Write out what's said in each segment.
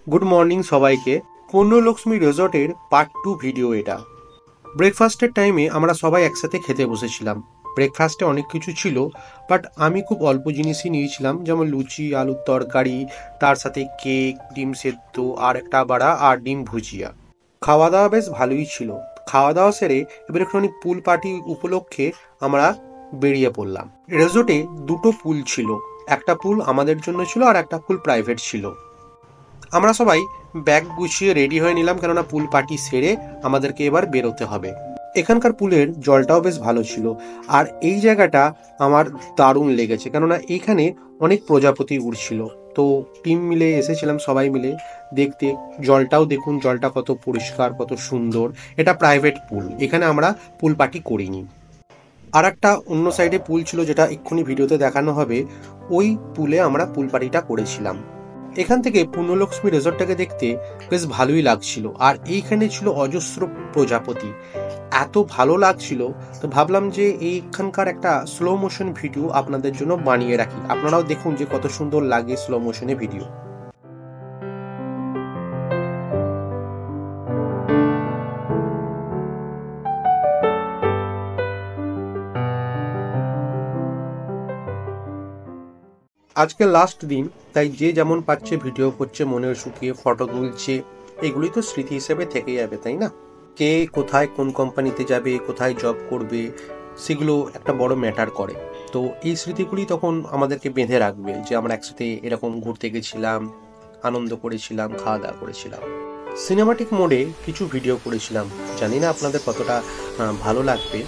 Good morning সবাইকে। পুণ্যলক্ষ্মী রিসর্টের part 2 video এটা। ব্রেকফাস্টের টাইমে আমরা সবাই একসাথে খেতে বসেছিলাম। ব্রেকফাস্টে অনেক কিছু ছিল, বাট আমি খুব অল্প জিনিসই নিয়েছিলাম, যেমন লুচি, আলুর তরকারি, তার সাথে কেক, ডিম সেদ্ধ, আর একটা বড়া আর ডিম ভুজিয়া। খাওয়া দাওয়া বেশ ভালোই ছিল। খাওয়া দাওয়া সেরে এবার একটুখানি পুল পার্টি উপলক্ষে আমরা বেরিয়ে পড়লাম। রিসর্টে দুটো পুল ছিল, একটা পুল আমাদের জন্য ছিল আর একটা পুল প্রাইভেট ছিল। আমরা সবাই ব্যাগ গুছিয়ে রেডি হয়ে নিলাম, কেননা পুল পার্টি সেরে আমাদেরকে এবার বেরোতে হবে। এখানকার পুলের জলটাও বেশ ভালো ছিল, আর এই জায়গাটা আমার দারুণ লেগেছে, কেননা এইখানে অনেক প্রজাপতি উড়ছিল। তো টিম মিলে এসেছিলাম সবাই মিলে দেখতে। জলটাও দেখুন, জলটা কত পরিষ্কার, কত সুন্দর। এটা প্রাইভেট পুল, এখানে আমরা পুল পার্টি করিনি। আর একটা অন্য সাইডে পুল ছিল, যেটা এক্ষুনি ভিডিওতে দেখানো হবে, ওই পুলে আমরা পুল পার্টিটা করেছিলাম। এখান থেকে পুণ্যলক্ষ্মী রিসর্টটাকে দেখতে বেশ ভালোই লাগছিল, আর এইখানে ছিল অজস্র প্রজাপতি। এত ভালো লাগছিল, তো ভাবলাম যে এইখানকার একটা স্লো মোশন ভিডিও আপনাদের জন্য বানিয়ে রাখি। আপনারাও দেখুন যে কত সুন্দর লাগে স্লো মোশনে ভিডিও। আজকে লাস্ট দিন, তাই যে যেমন পাচ্ছে ভিডিও করছে, মনের শুকিয়ে ফটো তুলছে। এগুলোই তো স্মৃতি হিসেবে থেকে যাবে, তাই না? কে কোথায় কোন কোম্পানিতে যাবে, কোথায় জব করবে, সেগুলো একটা বড় ম্যাটার করে। তো এই স্মৃতিগুলি তখন আমাদেরকে বেঁধে রাখবে যে আমরা একসাথে এরকম ঘুরতে গেছিলাম, আনন্দ করেছিলাম, খাওয়া দাওয়া করেছিলাম। সিনেমাটিক মোডে কিছু ভিডিও করেছিলাম, জানি না আপনাদের কতটা ভালো লাগবে।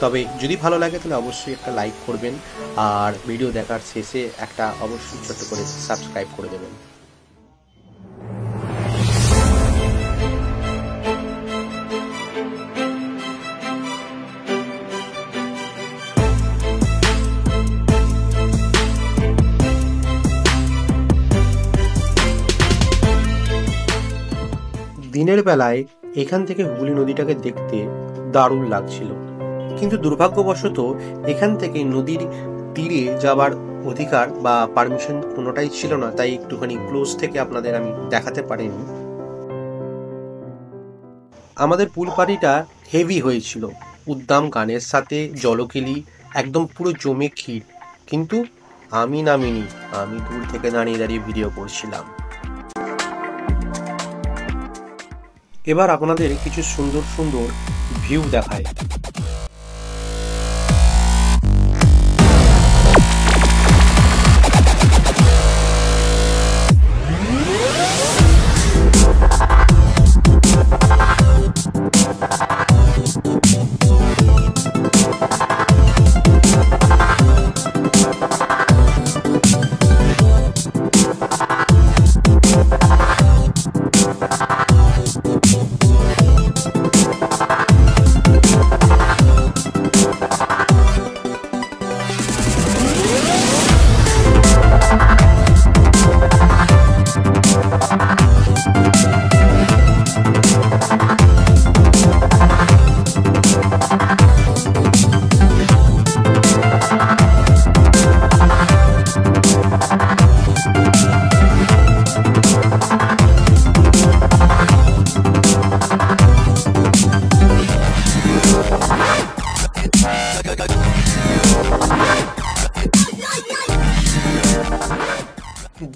তবে যদি ভালো লাগে তাহলে অবশ্যই একটা লাইক করবেন, আর ভিডিও দেখার শেষে একটা অবশ্যই ছোট্ট করে সাবস্ক্রাইব করে দেবেন। দিনের বেলায় এখান থেকে হুগলি নদীটাকে দেখতে দারুণ লাগছিল, কিন্তু দুর্ভাগ্যবশত এখান থেকে নদীর তীরে যাওয়ার অধিকার বা পারমিশন কোনোটাই ছিল না, তাই একটুখানি ক্লোজ থেকে আপনাদের আমি দেখাতে পারিনি। আমাদের পুল পার্টিটা হেভি হয়েছিল, উদ্দাম গানের সাথে জলকেলি, একদম পুরো জমে ক্ষীর। কিন্তু আমি নামিনি, আমি দূর থেকে দাঁড়িয়ে দাঁড়িয়ে ভিডিও করছিলাম। এবার আপনাদের কিছু সুন্দর সুন্দর ভিউ দেখায়।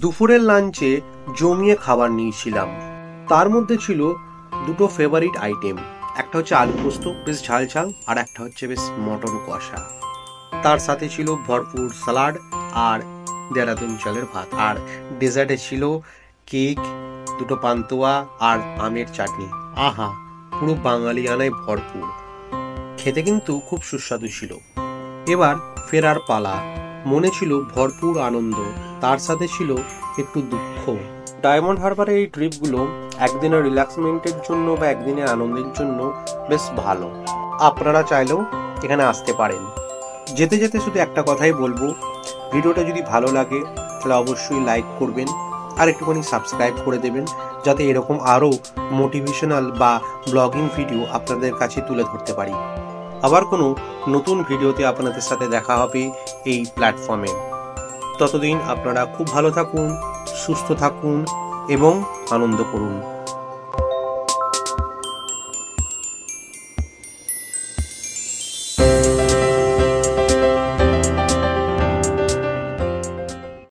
দুপুরের লাঞ্চে জমিয়ে খাবার নিয়েছিলাম। তার মধ্যে ছিল দুটো ফেভারিট আইটেম, একটা হচ্ছে আলু পোস্ত বেশ ঝাল ঝাল, আর একটা হচ্ছে বেশ মটন কষা। তার সাথে ছিল ভরপুর সালাড আর দেরাদুন চালের ভাত, আর ডেজার্টে ছিল কেক, দুটো পান্তুয়া আর আমের চাটনি। আহা, পুরো বাঙালিয়ানায় ভরপুর। খেতে কিন্তু খুব সুস্বাদু ছিল। এবার ফেরার পালা। মনে ছিল ভরপুর আনন্দ, তার সাথে ছিল একটু দুঃখ। ডায়মন্ড হারবারের এই ট্রিপগুলো একদিনের রিল্যাক্সমেন্টের জন্য বা একদিনের আনন্দের জন্য বেশ ভালো। আপনারা চাইলেও এখানে আসতে পারেন। যেতে যেতে শুধু একটা কথাই বলবো, ভিডিওটা যদি ভালো লাগে তাহলে অবশ্যই লাইক করবেন, আর একটুখানি সাবস্ক্রাইব করে দেবেন, যাতে এরকম আরও মোটিভেশনাল বা ব্লগিং ভিডিও আপনাদের কাছে তুলে ধরতে পারি। আবার কোনো নতুন ভিডিওতে আপনাদের সাথে দেখা হবে এই প্ল্যাটফর্মে। ততদিন আপনারা খুব ভালো থাকুন, সুস্থ থাকুন, এবং আনন্দ করুন।